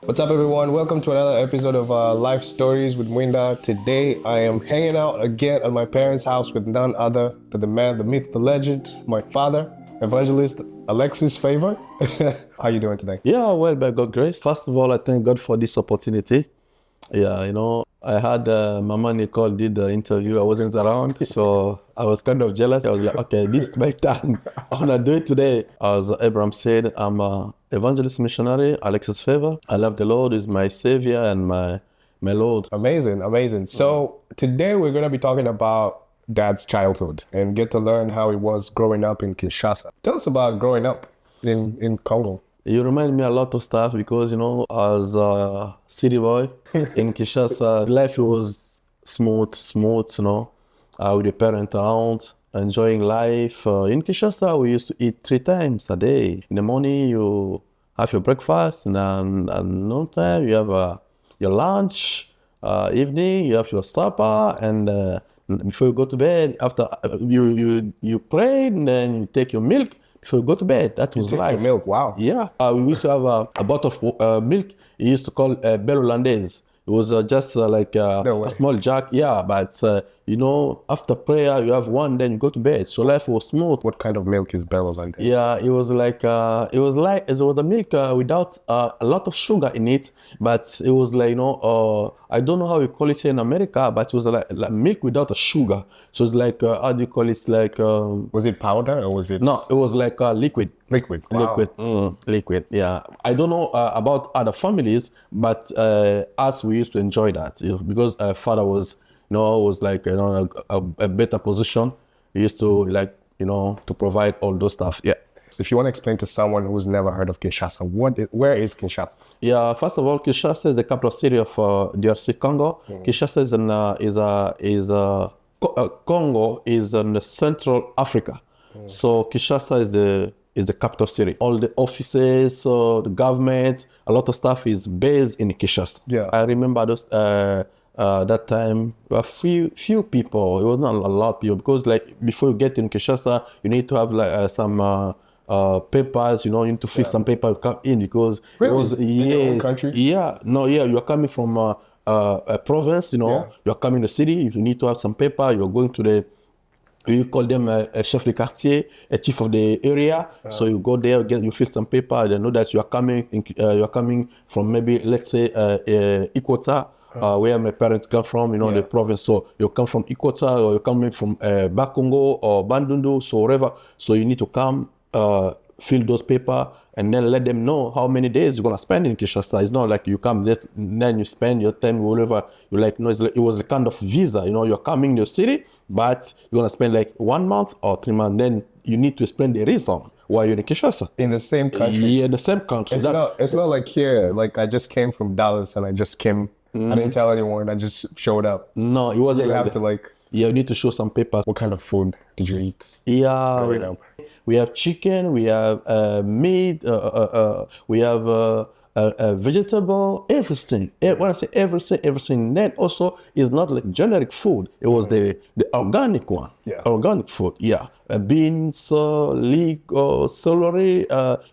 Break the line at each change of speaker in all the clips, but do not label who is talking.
What's up, everyone? Welcome to another episode of Life Stories with Mwinda. Today, I am hanging out again at my parents' house with none other than the man, the myth, the legend, my father, Evangelist Alexis Favor. How you doing today?
Yeah, well, by God's grace. First of all, I thank God for this opportunity. Yeah, I had Mama Nicole did the interview. I wasn't around, so I was kind of jealous. I was like, okay, this is my time. I want to do it today. As Abraham said, I'm a evangelist missionary, Alexis Favor. I love the Lord, is my savior and my Lord.
Amazing, amazing. So today we're going to be talking about Dad's childhood and get to learn how it was growing up in Kinshasa. Tell us about growing up in Congo.
You remind me a lot of stuff because, as a city boy in Kinshasa, life was smooth, with the parent around, enjoying life. In Kinshasa, we used to eat 3 times a day. In the morning, you have your breakfast, and noontime, you have your lunch. Evening, you have your supper, and before you go to bed, after you pray, and then you take your milk. Before you go to bed, that was
Take
life.
your milk, wow.
Yeah, we used to have a bottle of milk. It used to call Belle Hollandaise. It was just like
No way.
a small jug. Yeah, but after prayer, you have one, then you go to bed. So life was smooth.
What kind of milk is Bella like?
Yeah, it was like it was a milk without a lot of sugar in it, but it was like I don't know how you call it here in America, but it was like milk without a sugar. So it's like how do you call it? It's like
Was it powder or was it
no, it was like liquid.
liquid? Wow.
Liquid. Yeah, I don't know about other families, but us we used to enjoy that because father was was like a better position. He used to like to provide all those stuff. Yeah.
If you want to explain to someone who's never heard of Kinshasa, where is Kinshasa?
Yeah. First of all, Kinshasa is the capital city of DRC Congo. Kinshasa Congo is in Central Africa. So Kinshasa is the capital city. All the offices, the government, a lot of stuff is based in Kinshasa.
Yeah.
I remember those that time a few people. It was not a lot of people because like before you get in Kinshasa, you need to have like some papers. You need to fill some paper to come in because
Really?
it was
In your own
yes,
country?
yeah, no, yeah. You are coming from a province.
Yeah.
You are coming to the city. You need to have some paper. You're going to the you call them a chef de quartier, a chief of the area. So you go there, you fill some paper. They know that you are coming from maybe let's say Ikweta, where my parents come from. The province. So you come from Ikweta or you're coming from Bakongo or Bandundu, so wherever. So you need to come, fill those paper, and then let them know how many days you're gonna spend in Kinshasa. It's not like you come there, then you spend your time wherever you like. No, it was a kind of visa. You're coming to the city, but you're gonna spend like 1 month or 3 months. Then you need to explain the reason why you're in Kinshasa.
In the same country?
Yeah, the same country.
It's not like here. Like I just came from Dallas and I just came. I didn't tell anyone. I just showed up.
No, it wasn't
You
like
have
that.
to like.
Yeah, you need to show some papers.
What kind of food did you eat?
Yeah,
growing up?
we have chicken, we have meat, we have vegetable, everything. When I say everything, then also is not like generic food. It was the organic one.
Yeah.
Organic food. Yeah, beans, leek, celery,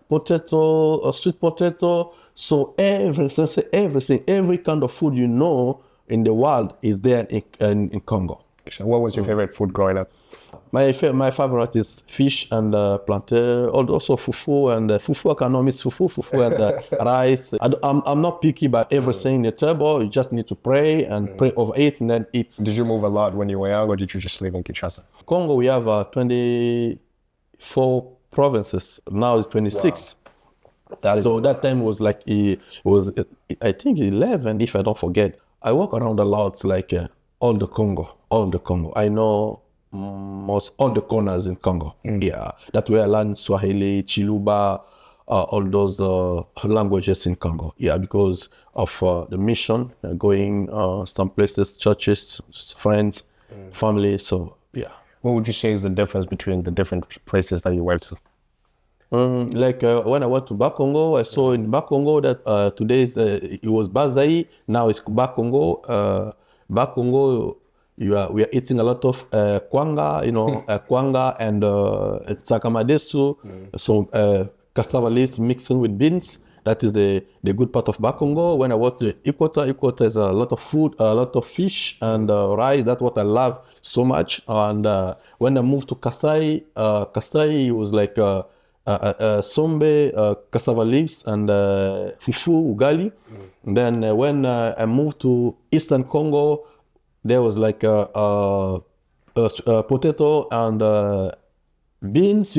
potato, sweet potato. So everything, every kind of food in the world is there in Congo.
So what was your favorite food growing up?
My favorite is fish and plantain, also fufu and fufu. I cannot miss fufu and rice. I'm not picky about everything in the table. You just need to pray and pray over it and then eat.
Did you move a lot when you were young, or did you just live in Kinshasa?
Congo, we have 24 provinces. Now it's 26. So that time was like it was I think 11 if I don't forget. I walk around a lot, like all the Congo. I know most all the corners in Congo. Yeah, that's where I learned Swahili, Chiluba, all those languages in Congo. Yeah, because of the mission, going some places, churches, friends, family. So yeah.
What would you say is the difference between the different places that you went to?
Like when I went to Bakongo, I saw in Bakongo that today it was Bazai, now it's Bakongo. Bakongo, we are eating a lot of kwanga, kwanga and tsakamadesu, so cassava leaves mixing with beans. That is the good part of Bakongo. When I went to Equator is a lot of food, a lot of fish and rice. That's what I love so much. And when I moved to Kasai, Kasai was like sombe, cassava leaves, and fufu, ugali. Then when I moved to Eastern Congo, there was like potato and beans,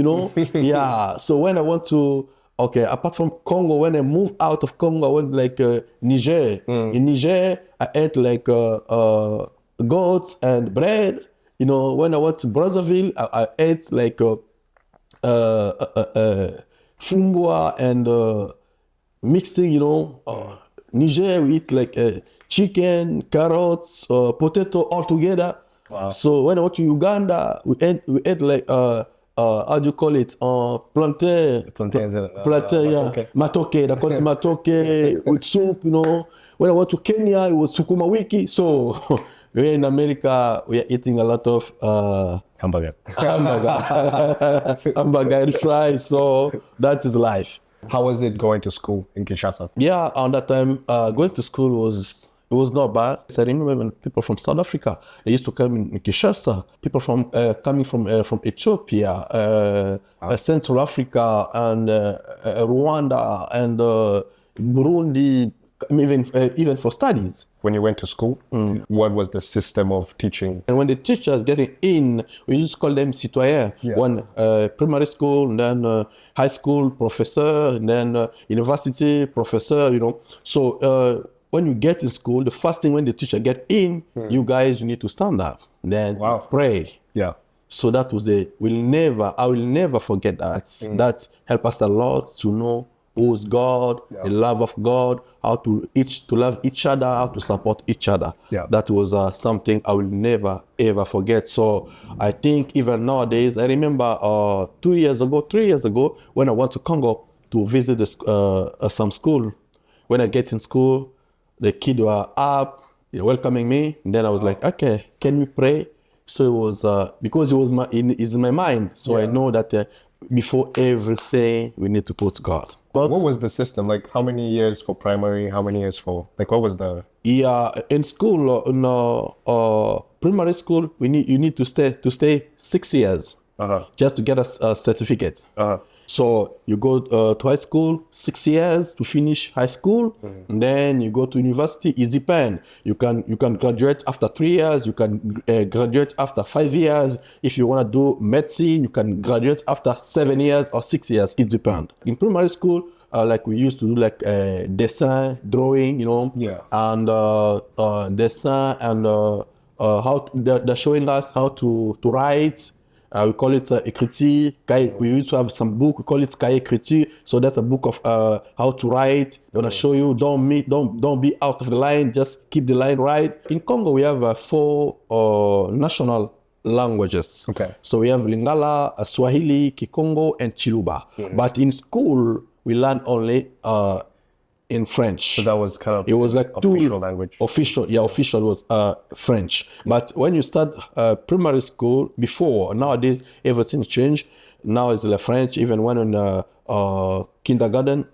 yeah. So when I went to, okay, apart from Congo, when I moved out of Congo, I went like Niger. In Niger, I ate like goats and bread. When I went to Brazzaville, I ate like fungwa and mixing, Niger, we eat like chicken, carrots, potato all together.
Wow.
So when I went to Uganda, we ate like how do you call it? Plantain.
Plantain,
Plantain, yeah.
matoke.
Matoke, they call it matoke with soup, When I went to Kenya, it was sukuma wiki. So we're in America, we are eating a lot of
Hamburger.
hamburger and fries. So that is life.
How was it going to school in Kinshasa?
Yeah, on that time, going to school was not bad. I remember when people from South Africa, they used to come in Kinshasa. People from coming from Ethiopia, Central Africa, and Rwanda, and Burundi, even for studies.
When you went to school, what was the system of teaching?
And when the teachers getting in, we used to call them citoyens.
Yeah.
One primary school, and then high school professor, and then university professor. So when you get in school, the first thing when the teacher get in, you need to stand up, then pray.
Yeah.
So that was I will never forget that. That helped us a lot to know who's God, the love of God, how to love each other, how to support each other.
Yeah.
That was something I will never ever forget. So I think even nowadays, I remember 3 years ago, when I went to Congo to visit some school. When I get in school, the kids were up, welcoming me. And then I was like, okay, can we pray? So it was because it was it's in my mind. So I know that before everything, we need to put God. But
What was the system? Like, how many years for primary? How many years for, like, what was the...
yeah, in school, in primary school, you need to stay 6 years just to get a certificate. So you go to high school, 6 years to finish high school, and then you go to university. It depends. You can graduate after 3 years. You can graduate after 5 years. If you want to do medicine, you can graduate after 7 years or 6 years. It depends. In primary school, like we used to do like design, drawing, and design, and they're showing us how to write. We call it écriture. We used to have some book. We call it cahier écriture. So that's a book of how to write. They're gonna show you. Don't be out of the line. Just keep the line right. In Congo, we have 4 national languages.
Okay.
So we have Lingala, Swahili, Kikongo, and Chiluba. But in school, we learn only in French.
So that was kind of
it was like
official language.
Official was French. But when you start primary school, before, nowadays everything changed. Now it's like French. Even when in kindergarten,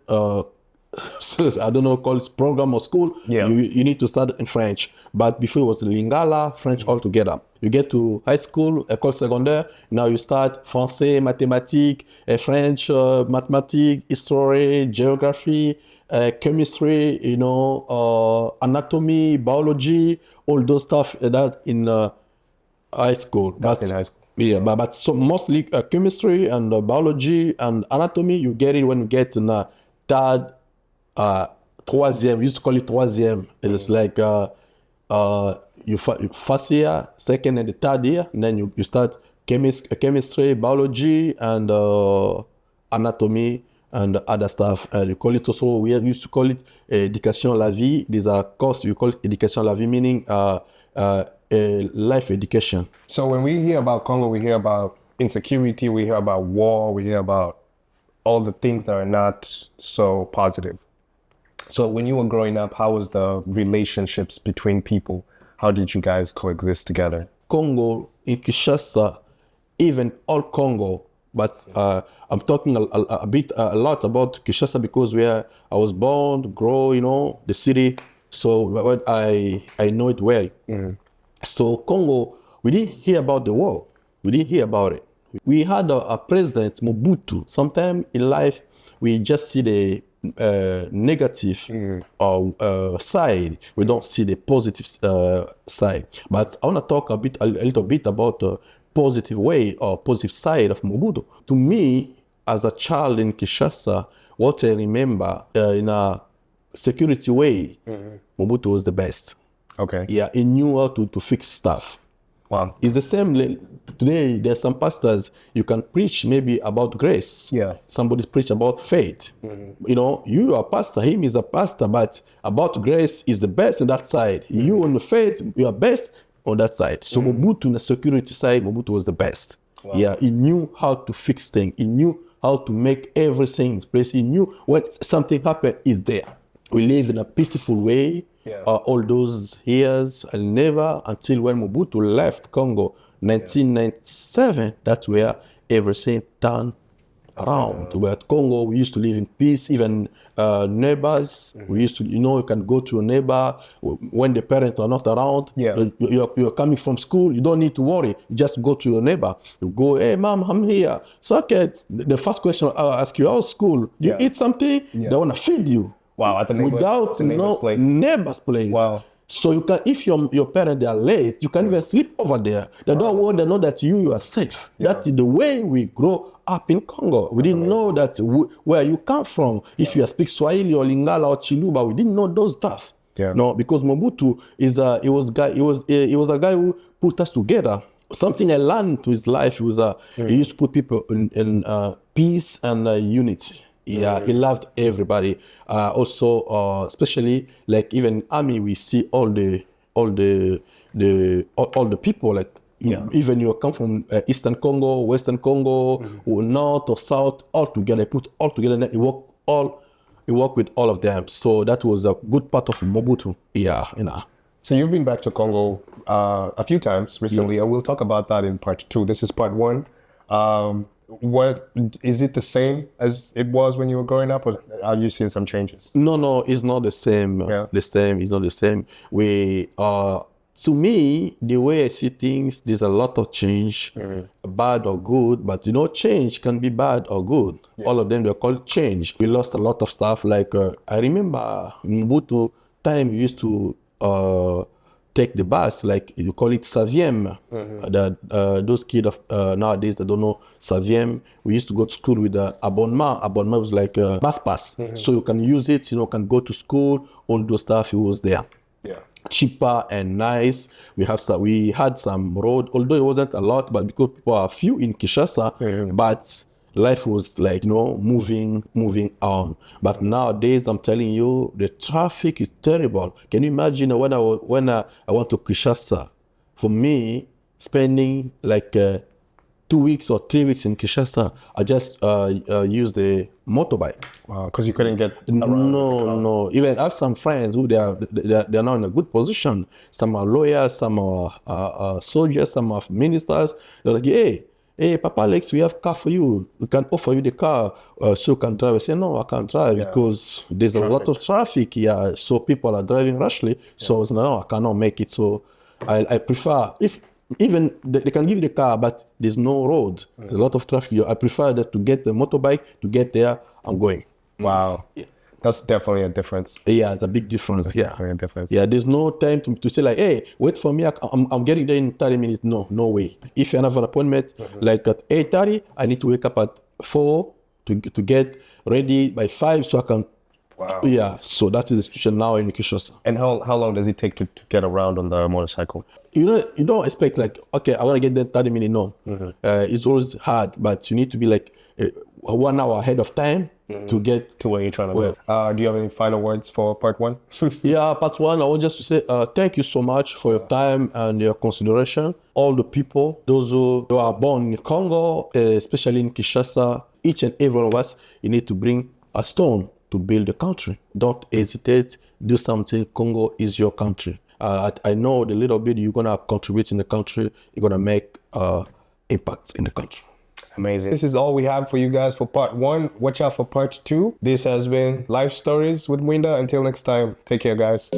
so I don't know, call it program or school.
Yeah.
You need to start in French. But before it was Lingala, French altogether. You get to high school, école secondaire. Now you start français, mathématiques, French, mathematics, history, geography, chemistry, anatomy, biology, all those stuff that in high school.
That's in high school.
Yeah, but so mostly chemistry and biology and anatomy, you get it when you get in third, troisième. We used to call it troisième. It's like you first year, second and the third year, and then you start chemistry, biology, and anatomy, and other stuff. You call it also, we used to call it éducation à la vie. These are courses, we call it éducation à la vie, meaning life education.
So when we hear about Congo, we hear about insecurity, we hear about war, we hear about all the things that are not so positive. So when you were growing up, how was the relationships between people? How did you guys coexist together?
Congo, in Kinshasa, even all Congo, But I'm talking a lot about Kinshasa because where I was born, grow, the city. So I know it well. So Congo, we didn't hear about the war. We didn't hear about it. We had a president, Mobutu. Sometime in life, we just see the negative side. We don't see the positive side. But I want to talk a little bit about the positive way or positive side of Mobutu. To me, as a child in Kinshasa, what I remember in a security way, Mobutu was the best.
Okay.
Yeah, he knew how to fix stuff.
Wow.
It's the same today. There's some pastors you can preach maybe about grace.
Yeah.
Somebody preach about faith. You are a pastor, him is a pastor, but about grace is the best on that side. You on the faith, you are best on that side. So Mobutu on the security side, Mobutu was the best. Wow. Yeah, he knew how to fix things. He knew how to make everything in place. He knew when something happened is there. We live in a peaceful way. Yeah. All those years, and never until when Mobutu left Congo, 1997, that's where everything turned around. Where at Congo, we used to live in peace, even neighbors. We used to, you can go to a neighbor when the parents are not around.
Yeah.
You're coming from school, you don't need to worry. You just go to your neighbor. You go, hey, mom, I'm here. So, okay, the first question I'll ask you, how's school? You eat something? Yeah. They want to feed you.
Wow, at the
neighbor's place.
Wow.
So you can, if your parents are late, you can even sleep over there. They don't want to know that you are safe. Yeah. That's the way we grow up in Congo. We didn't know that where you come from. If you speak Swahili or Lingala or Chiluba, we didn't know those stuff.
Yeah.
No, because Mobutu he was a guy who put us together. Something I learned to his life was he used to put people in peace and unity. Yeah, he loved everybody. Also, especially like even army, we see all the people like even you come from Eastern Congo, Western Congo, or North or South, all together. Put all together. He worked with all of them. So that was a good part of Mobutu. Yeah,
So you've been back to Congo a few times recently, and we'll talk about that in part 2. This is part 1. What is it the same as it was when you were growing up, or are you seeing some changes?
No, it's not the same.
Yeah.
It's not the same. To me, the way I see things, there's a lot of change, bad or good. But change can be bad or good. Yeah. All of them, they're called change. We lost a lot of stuff. Like I remember in Mobutu time, we used to take the bus, like you call it Saviem. Those kids of nowadays that don't know Saviem, we used to go to school with the abonnement. Abonnement was like a bus pass. So you can use it, can go to school, all those stuff, it was there.
Yeah.
Cheaper and nice. We had some road, although it wasn't a lot, but because people are few in Kinshasa, but life was like, moving on. But nowadays, I'm telling you, the traffic is terrible. Can you imagine when I went to Kinshasa? For me, spending like 2 weeks or 3 weeks in Kinshasa, I just used the motorbike.
Wow, because you couldn't get around.
No. Even I have some friends who they are now in a good position. Some are lawyers, some are soldiers, some are ministers. They're like, hey, Papa Alex, we have car for you. We can offer you the car so you can drive. I say, no, I can't drive because there's a lot of traffic here. So people are driving rashly. So I said, no, I cannot make it. So I prefer, if even they can give you the car, but there's no road. There's a lot of traffic. I prefer that to get the motorbike, to get there, I'm going.
Wow. Yeah. That's definitely a difference.
Yeah, it's a big difference.
Definitely a difference.
Yeah, there's no time to say like, hey, wait for me. I'm getting there in 30 minutes. No way. If you have an appointment like at 8:30, I need to wake up at 4 to get ready by 5 so I can.
Wow.
Yeah, so that is the situation now in Kinshasa.
And how long does it take to get around on the motorcycle?
You don't expect like, okay, I want to get there 30 minutes. No, it's always hard, but you need to be like 1 hour ahead of time to get
to where you're trying to go. Do you have any final words for part 1?
Yeah, part 1, I want just to say thank you so much for your time and your consideration. All the people, those who are born in Congo, especially in Kinshasa, each and every one of us, you need to bring a stone to build a country. Don't hesitate, do something. Congo is your country. I know the little bit you're going to contribute in the country, you're going to make impact in the country.
Amazing. This is all we have for you guys for part 1. Watch out for part 2. This has been Life Stories with Mwinda. Until next time, take care, guys.